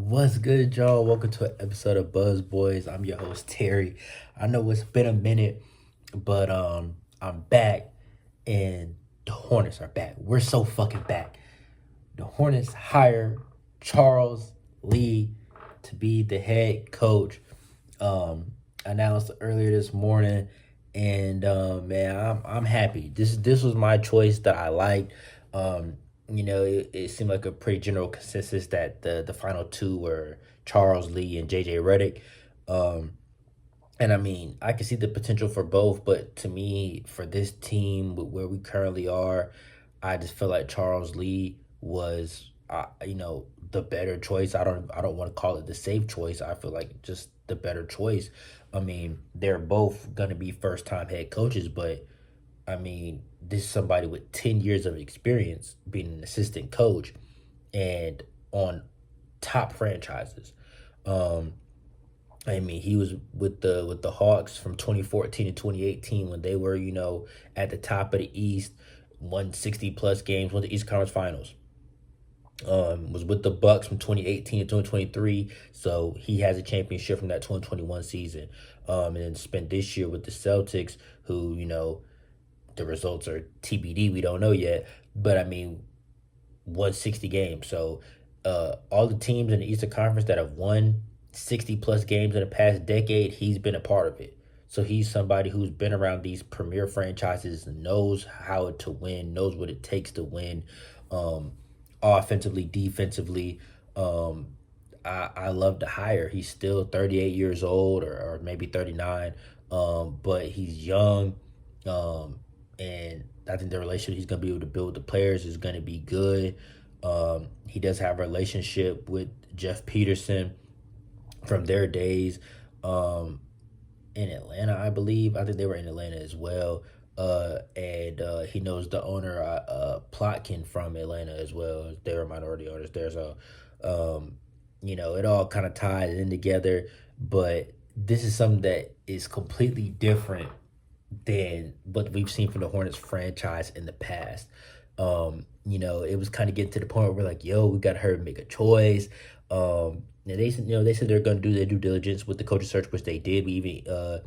What's good, y'all? Welcome to an episode of Buzz Boys. I'm your host Terry. I know it's been a minute, but I'm back, and the Hornets are back. We're so fucking back. The Hornets hire Charles Lee to be the head coach. Announced earlier this morning, and man, I'm happy. This was my choice that I liked. It seemed like a pretty general consensus that the final two were Charles Lee and JJ Redick. Um, and I mean, I can see the potential for both, but to me, for this team with where we currently are, I just feel like Charles Lee was, the better choice. I don't want to call it the safe choice. I feel like just the better choice. I mean, they're both gonna be first time head coaches, but I mean, this is somebody with 10 years of experience being an assistant coach and on top franchises. Um, I mean, he was with the Hawks from 2014 to 2018 when they were, at the top of the East, won 60 plus games, won the East Conference Finals. Was with the Bucks from 2018 to 2023, so he has a championship from that 2021 season. And then spent this year with the Celtics, who the results are TBD. We don't know yet, but I mean, won 60 games. So all the teams in the Eastern Conference that have won 60 plus games in the past decade, he's been a part of it. So he's somebody who's been around these premier franchises, knows how to win, knows what it takes to win, um, offensively, defensively. Um, I love the hire. He's still 38 years old, or maybe 39, but he's young. Um, and I think the relationship he's going to be able to build with the players is going to be good. He does have a relationship with Jeff Peterson from their days um, in Atlanta, I believe. I think they were in Atlanta as well. And he knows the owner, Plotkin, from Atlanta as well. They were minority owners there. So, it all kind of ties in together. But this is something that is completely different than what we've seen from the Hornets franchise in the past. It was kind of getting to the point where we're like, yo, we got to hurry and make a choice. And they said they're going to do their due diligence with the coaching search, which they did. We even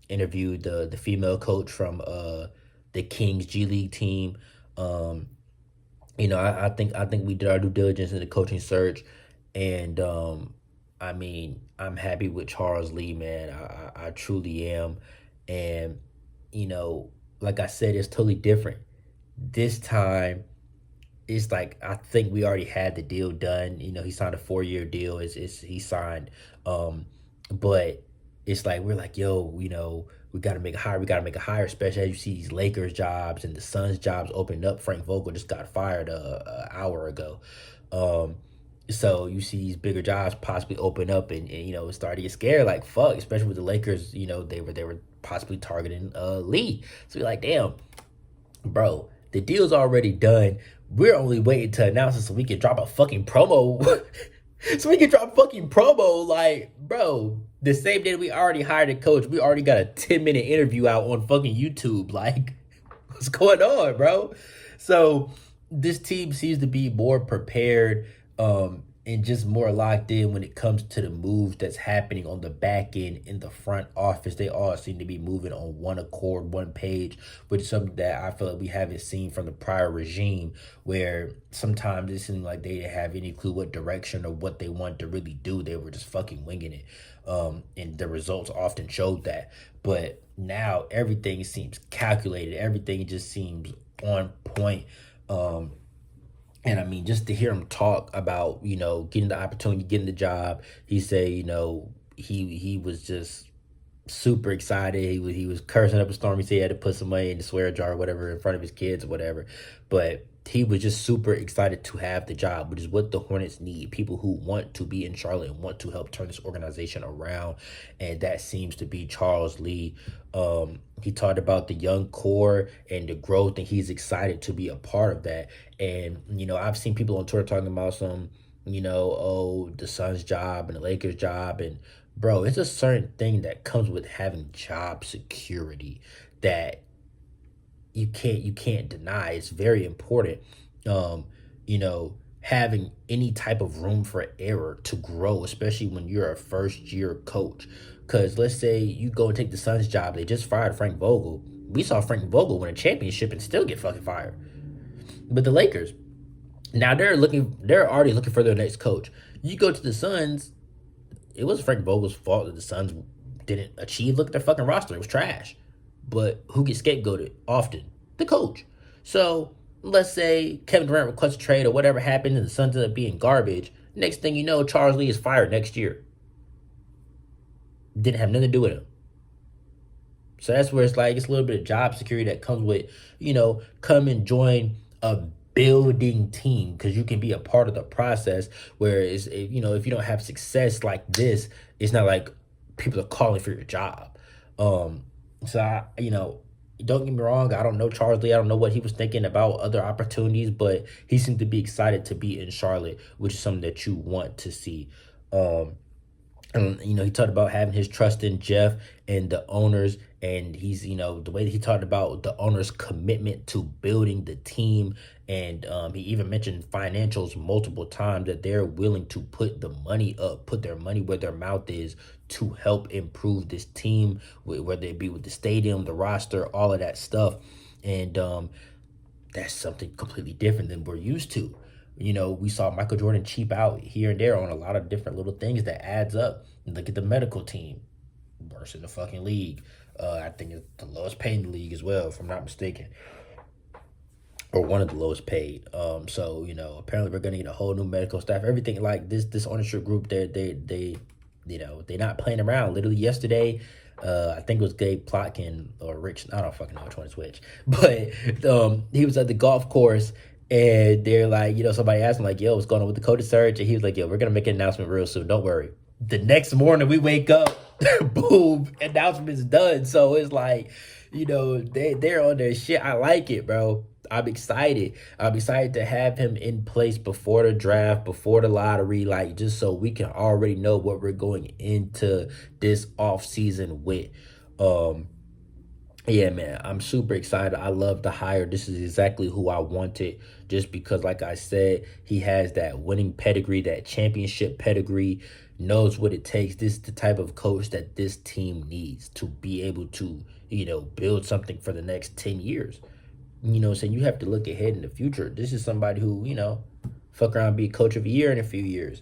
interviewed the female coach from the Kings G League team. Um, I think we did our due diligence in the coaching search, and I mean, I'm happy with Charles Lee, man. I truly am, and like I said, it's totally different this time. It's like I think we already had the deal done. He signed a 4 year deal. It's he signed, um, but it's like we're like, yo, we got to make a hire. We got to make a hire, especially as you see these Lakers jobs and the Suns jobs opened up. Frank Vogel just got fired a hour ago. Um, so you see these bigger jobs possibly open up, and it's starting to get scared. Like fuck, especially with the Lakers. They were possibly targeting Lee. So you're like, damn, bro, the deal's already done. We're only waiting to announce it so we can drop a fucking promo. So we can drop fucking promo. Like, bro, the same day we already hired a coach, we already got a 10-minute interview out on fucking YouTube. Like, what's going on, bro? So this team seems to be more prepared, and just more locked in when it comes to the moves that's happening on the back end in the front office. They all seem to be moving on one accord, one page, which is something that I feel like we haven't seen from the prior regime, where sometimes it seemed like they didn't have any clue what direction or what they wanted to really do. They were just fucking winging it. And the results often showed that. But now everything seems calculated. Everything just seems on point. And I mean, just to hear him talk about, getting the opportunity, getting the job, he said, he was just super excited. He was cursing up a storm. He said he had to put some money in the swear jar or whatever in front of his kids or whatever. But he was just super excited to have the job, which is what the Hornets need. People who want to be in Charlotte and want to help turn this organization around. And that seems to be Charles Lee. He talked about the young core and the growth, and he's excited to be a part of that. And, I've seen people on Twitter talking about some, oh, the Suns job and the Lakers job. And, bro, it's a certain thing that comes with having job security that you can't deny. It's very important. Um, you know, having any type of room for error to grow, especially when you're a first year coach. Because let's say you go and take the Suns job, they just fired Frank Vogel. We saw Frank Vogel win a championship and still get fucking fired. But the Lakers, now they're already looking for their next coach. You go to the Suns, it was Frank Vogel's fault that the Suns didn't achieve. Look at their fucking roster, it was trash. But who gets scapegoated often? The coach. So let's say Kevin Durant requests a trade or whatever happened and the Suns end up being garbage. Next thing you know, Charles Lee is fired next year. Didn't have nothing to do with him. So that's where it's like it's a little bit of job security that comes with, come and join a building team because you can be a part of the process. Whereas, if you don't have success like this, it's not like people are calling for your job. Don't get me wrong. I don't know Charles Lee. I don't know what he was thinking about other opportunities, but he seemed to be excited to be in Charlotte, which is something that you want to see. And, he talked about having his trust in Jeff and the owners. And he's, the way that he talked about the owners' commitment to building the team. And he even mentioned financials multiple times that they're willing to put the money up, put their money where their mouth is to help improve this team, whether it be with the stadium, the roster, all of that stuff. And that's something completely different than we're used to. We saw Michael Jordan cheap out here and there on a lot of different little things that adds up. Look at the medical team, worst in the fucking league. I think it's the lowest paid in the league as well, if I'm not mistaken, or one of the lowest paid. So apparently we're gonna get a whole new medical staff. Everything like this ownership group, they're not playing around. Literally yesterday, I think it was Gabe Plotkin or Rich. I don't fucking know which one is which, but he was at the golf course. And they're like, somebody asked him, like, yo, what's going on with the coaching search? And he was like, yo, we're going to make an announcement real soon. Don't worry. The next morning we wake up, boom, announcement's done. So it's like, they're on their shit. I like it, bro. I'm excited. I'm excited to have him in place before the draft, before the lottery, like just so we can already know what we're going into this offseason with. Yeah, man, I'm super excited. I love the hire. This is exactly who I wanted just because, like I said, he has that winning pedigree, that championship pedigree, knows what it takes. This is the type of coach that this team needs to be able to, build something for the next 10 years. So you have to look ahead in the future. This is somebody who, fuck around and be coach of the year in a few years.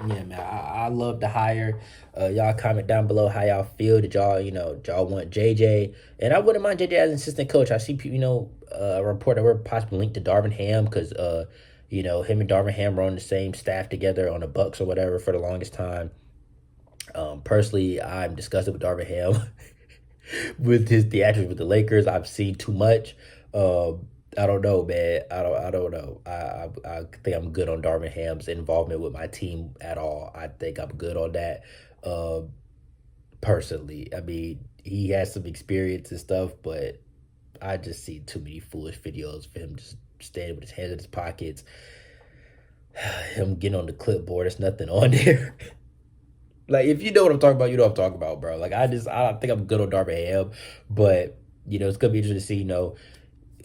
Yeah, man, I love the hire. Y'all comment down below how y'all feel. Did y'all, y'all want JJ? And I wouldn't mind JJ as an assistant coach. I see people, a report that we're possibly linked to Darvin Ham because, him and Darvin Ham were on the same staff together on the Bucks or whatever for the longest time. Personally, I'm disgusted with Darvin Ham with his theatrics with the Lakers. I've seen too much. I don't know, man. I don't know. I think I'm good on Darvin Ham's involvement with my team at all. I think I'm good on that. Personally, I mean, he has some experience and stuff, but I just see too many foolish videos for him just standing with his hands in his pockets. Him getting on the clipboard, there's nothing on there. Like, if you know what I'm talking about, you know what I'm talking about, bro. Like, I think I'm good on Darvin Ham, but it's gonna be interesting to see,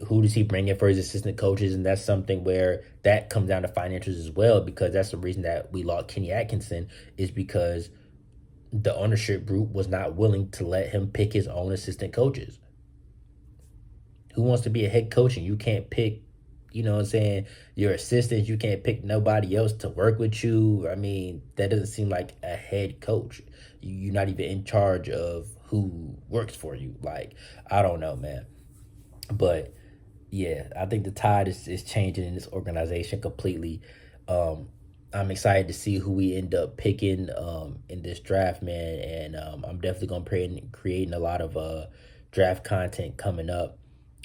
who does he bring in for his assistant coaches? And that's something where that comes down to financials as well, because that's the reason that we lost Kenny Atkinson is because the ownership group was not willing to let him pick his own assistant coaches. Who wants to be a head coach and you can't pick, your assistants? You can't pick nobody else to work with you. I mean, that doesn't seem like a head coach. You're not even in charge of who works for you. Like, I don't know, man. But yeah, I think the tide is changing in this organization completely. I'm excited to see who we end up picking in this draft, man. And I'm definitely going to be creating a lot of draft content coming up.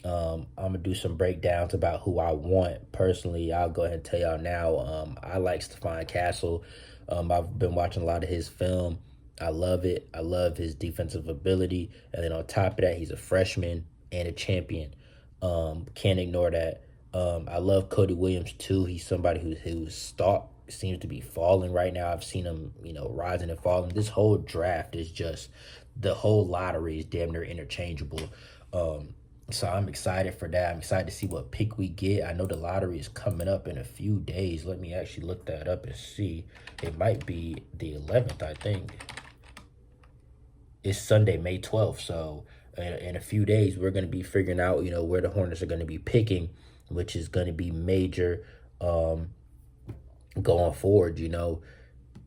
I'm going to do some breakdowns about who I want. Personally, I'll go ahead and tell y'all now. I like Stephon Castle. I've been watching a lot of his film. I love it. I love his defensive ability. And then on top of that, he's a freshman and a champion. Can't ignore that. I love Cody Williams too. He's somebody whose stock seems to be falling right now. I've seen him, rising and falling. This whole draft is just, the whole lottery is damn near interchangeable. So I'm excited for that. I'm excited to see what pick we get. I know the lottery is coming up in a few days. Let me actually look that up and see. It might be the 11th, I think. It's Sunday, May 12th. So in a few days, we're going to be figuring out, where the Hornets are going to be picking, which is going to be major um, going forward.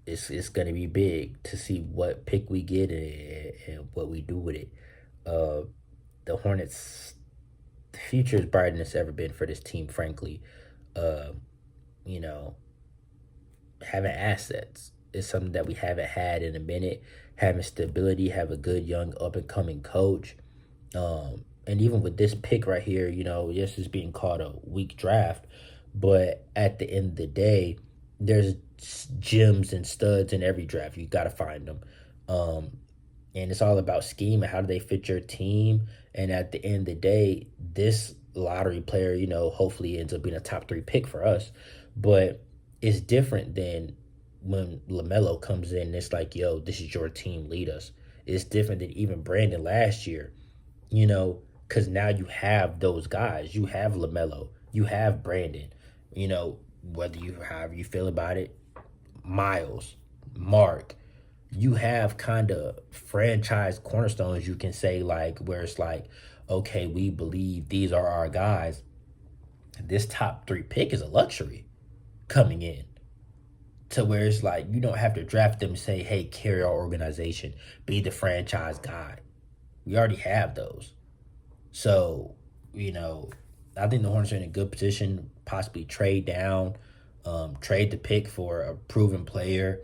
It's going to be big to see what pick we get and what we do with it. Uh, the Hornets, the future is brighter than it's ever been for this team, frankly. Uh, you know, Having assets is something that we haven't had in a minute. Having stability, have a good young up and coming coach. And even with this pick right here, yes, it's being called a weak draft, but at the end of the day, there's gems and studs in every draft. You got to find them. Um, and it's all about scheme and how do they fit your team. And at the end of the day, this lottery player, hopefully ends up being a top three pick for us. But it's different than when LaMelo comes in and it's like, yo, this is your team, lead us. It's different than even Brandon last year, because now you have those guys. You have LaMelo, you have Brandon, whether you however you feel about it, Miles, Mark, you have kind of franchise cornerstones, you can say, like, where it's like, okay, we believe these are our guys. This top three pick is a luxury coming in to where it's like you don't have to draft them and say, hey, carry our organization, be the franchise guy. We already have those. So, I think the Hornets are in a good position, possibly trade down, trade the pick for a proven player.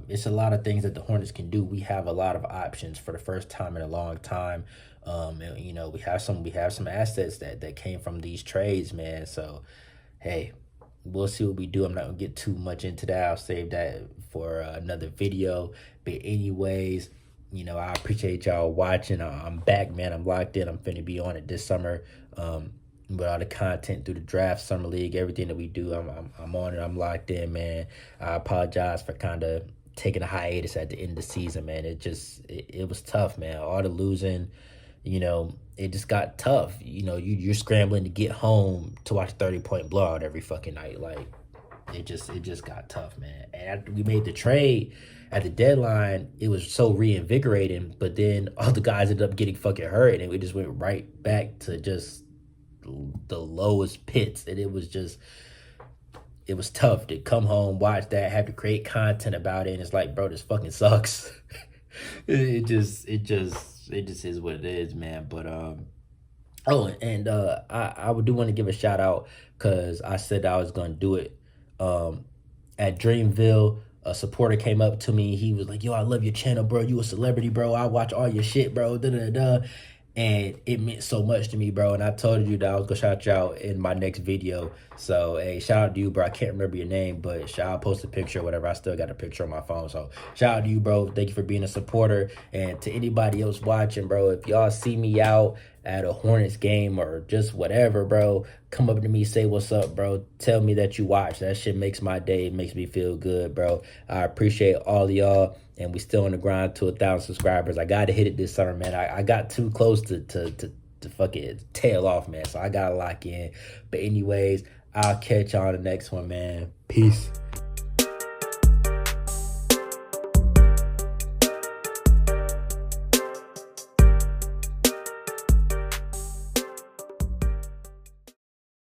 It's a lot of things that the Hornets can do. We have a lot of options for the first time in a long time. And, we have some assets that came from these trades, man. So, hey, we'll see what we do. I'm not gonna get too much into that. I'll save that for another video. But anyways, I appreciate y'all watching. I'm back, man. I'm locked in. I'm finna be on it this summer. With all the content through the draft, summer league, everything that we do, I'm on it. I'm locked in, man. I apologize for kind of taking a hiatus at the end of the season, man. It was tough, man. All the losing, it just got tough. You're scrambling to get home to watch 30-point blowout every fucking night. Like, it just got tough, man. And after we made the trade at the deadline, it was so reinvigorating. But then all the guys ended up getting fucking hurt, and we just went right back to just the lowest pits. And it was tough to come home, watch that, have to create content about it. And it's like, bro, this fucking sucks. It just is what it is, man. But oh, and I do want to give a shout out because I said I was gonna do it. At Dreamville, a supporter came up to me. He was like, "Yo, I love your channel, bro. You a celebrity, bro. I watch all your shit, bro." Da da da. And it meant so much to me, bro. And I told you that I was gonna shout you out in my next video. So, hey, shout out to you, bro. I can't remember your name, but I'll post a picture or whatever. I still got a picture on my phone. So, shout out to you, bro. Thank you for being a supporter. And to anybody else watching, bro, if y'all see me out at a Hornets game or just whatever, bro, come up to me, say what's up, bro. Tell me that you watch. That shit makes my day. It makes me feel good, bro. I appreciate all of y'all. And we still on the grind to 1,000 subscribers. I got to hit it this summer, man. I got too close to fucking tail off, man. So I got to lock in. But anyways, I'll catch y'all on the next one, man. Peace.